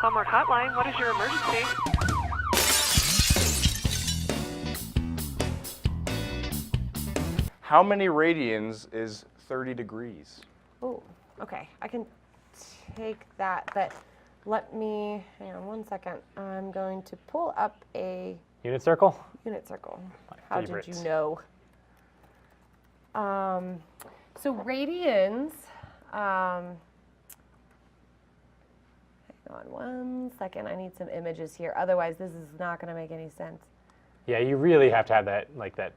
Walmart Hotline, what is your emergency? How many radians is 30 degrees? Oh, okay. I can take that, but let me, hang on one second. I'm going to pull up a Unit circle? unit circle. My How favorite. did you know? So radians, hang on one second. I need some images here. Otherwise, this is not going to make any sense. Yeah, you really have to have that, like that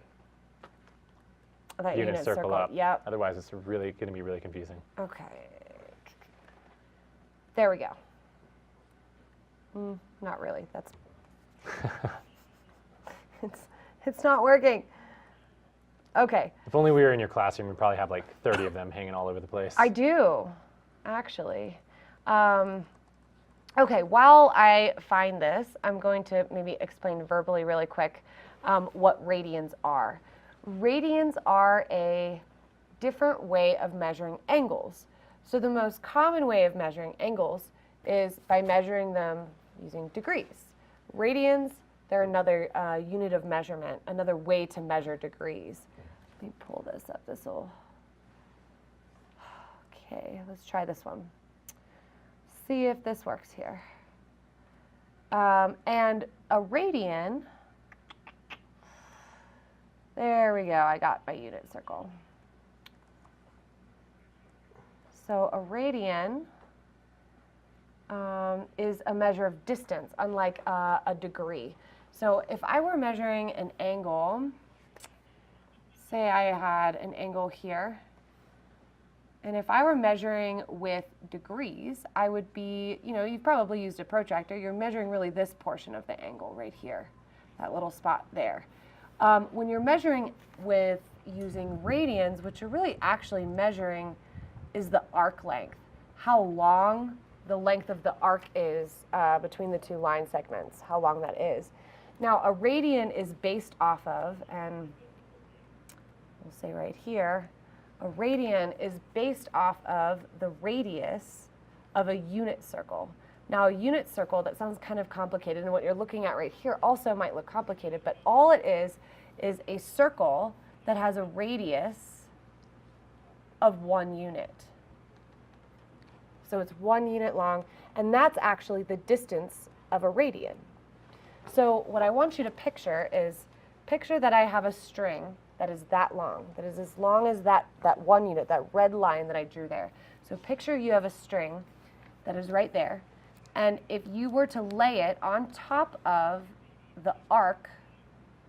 That unit circle up. Yep. Otherwise, it's really going to be really confusing. Okay. There we go. Not really. That's it's not working. Okay. If only we were in your classroom, we'd probably have like 30 of them hanging all over the place. I do, actually. Okay, while I find this, I'm going to maybe explain verbally really quick what radians are. Radians are a different way of measuring angles. So the most common way of measuring angles is by measuring them using degrees. Radians, they're another unit of measurement, another way to measure degrees. Let me pull this up. This will. Okay, let's try this one. See if this works here. And a radian, there we go, I got my unit circle. So a radian is a measure of distance, unlike a degree. So if I were measuring an angle, say I had an angle here, and if I were measuring with degrees, I would be, you've probably used a protractor. You're measuring really this portion of the angle right here, that little spot there. When you're measuring with using radians, what you're really actually measuring is the arc length, how long the length of the arc is between the two line segments, how long that is. Now, a radian is based off of, and we'll say right here, a radian is based off of the radius of a unit circle. Now, a unit circle, that sounds kind of complicated, and what you're looking at right here also might look complicated, but all it is a circle that has a radius of 1 unit. So it's 1 unit long, and that's actually the distance of a radian. So what I want you to picture is, picture that I have a string that is that long, that is as long as that 1 unit, that red line that I drew there. So picture you have a string that is right there, and if you were to lay it on top of the arc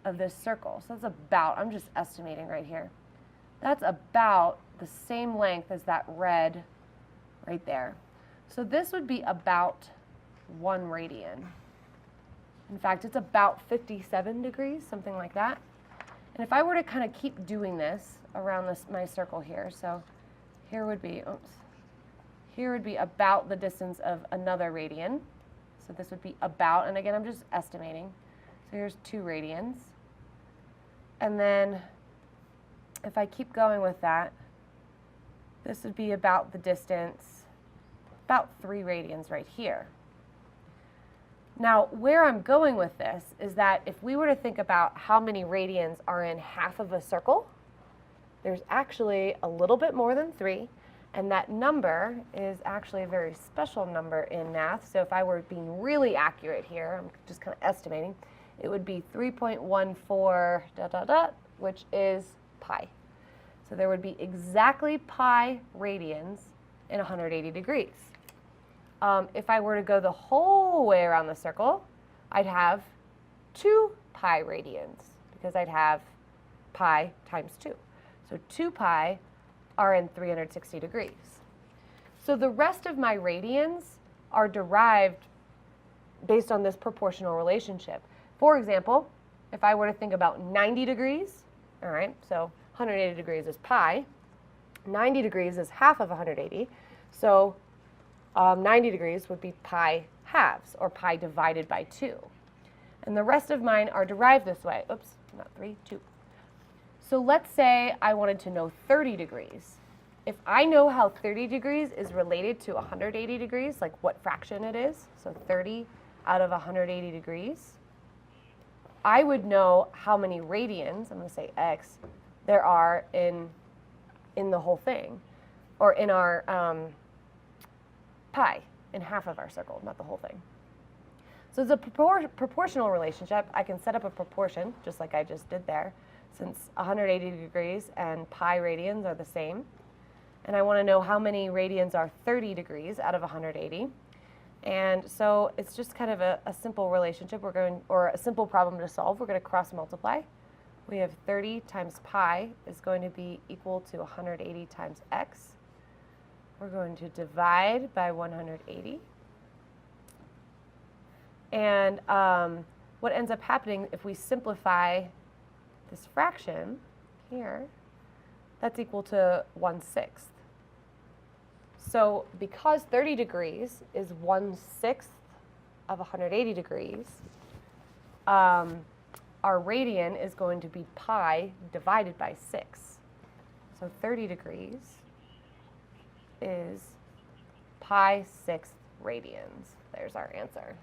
of this circle, so that's about, I'm just estimating right here, that's about the same length as that red right there. So this would be about 1 radian. In fact, it's about 57 degrees, something like that. And if I were to kind of keep doing this around my circle here, so here would be, here would be about the distance of another radian. So this would be about, and again, I'm just estimating. So here's 2 radians. And then if I keep going with that, this would be about the distance, about 3 radians right here. Now, where I'm going with this is that if we were to think about how many radians are in half of a circle, there's actually a little bit more than 3, and that number is actually a very special number in math. So if I were being really accurate here, I'm just kind of estimating, it would be 3.14 ... which is pi. So there would be exactly pi radians in 180 degrees. If I were to go the whole way around the circle, I'd have 2 pi radians, because I'd have pi times 2. So 2 pi are in 360 degrees. So the rest of my radians are derived based on this proportional relationship. For example, if I were to think about 90 degrees, all right, so 180 degrees is pi, 90 degrees is half of 180, so 90 degrees would be pi halves, or pi divided by 2. And the rest of mine are derived this way. Oops, not 3, 2. So let's say I wanted to know 30 degrees. if I know how 30 degrees is related to 180 degrees, like what fraction it is, so 30 out of 180 degrees, I would know how many radians, I'm going to say x, there are in the whole thing, or in our pi, in half of our circle, not the whole thing. So it's a proportional relationship. I can set up a proportion, just like I just did there, since 180 degrees and pi radians are the same. And I want to know how many radians are 30 degrees out of 180. And so it's just kind of a simple relationship or a simple problem to solve. We're going to cross multiply. We have 30 times pi is going to be equal to 180 times x. We're going to divide by 180. And what ends up happening if we simplify this fraction here, that's equal to 1/6. So because 30 degrees is 1/6 of 180 degrees, our radian is going to be pi divided by 6. So 30 degrees is pi 6 radians. There's our answer.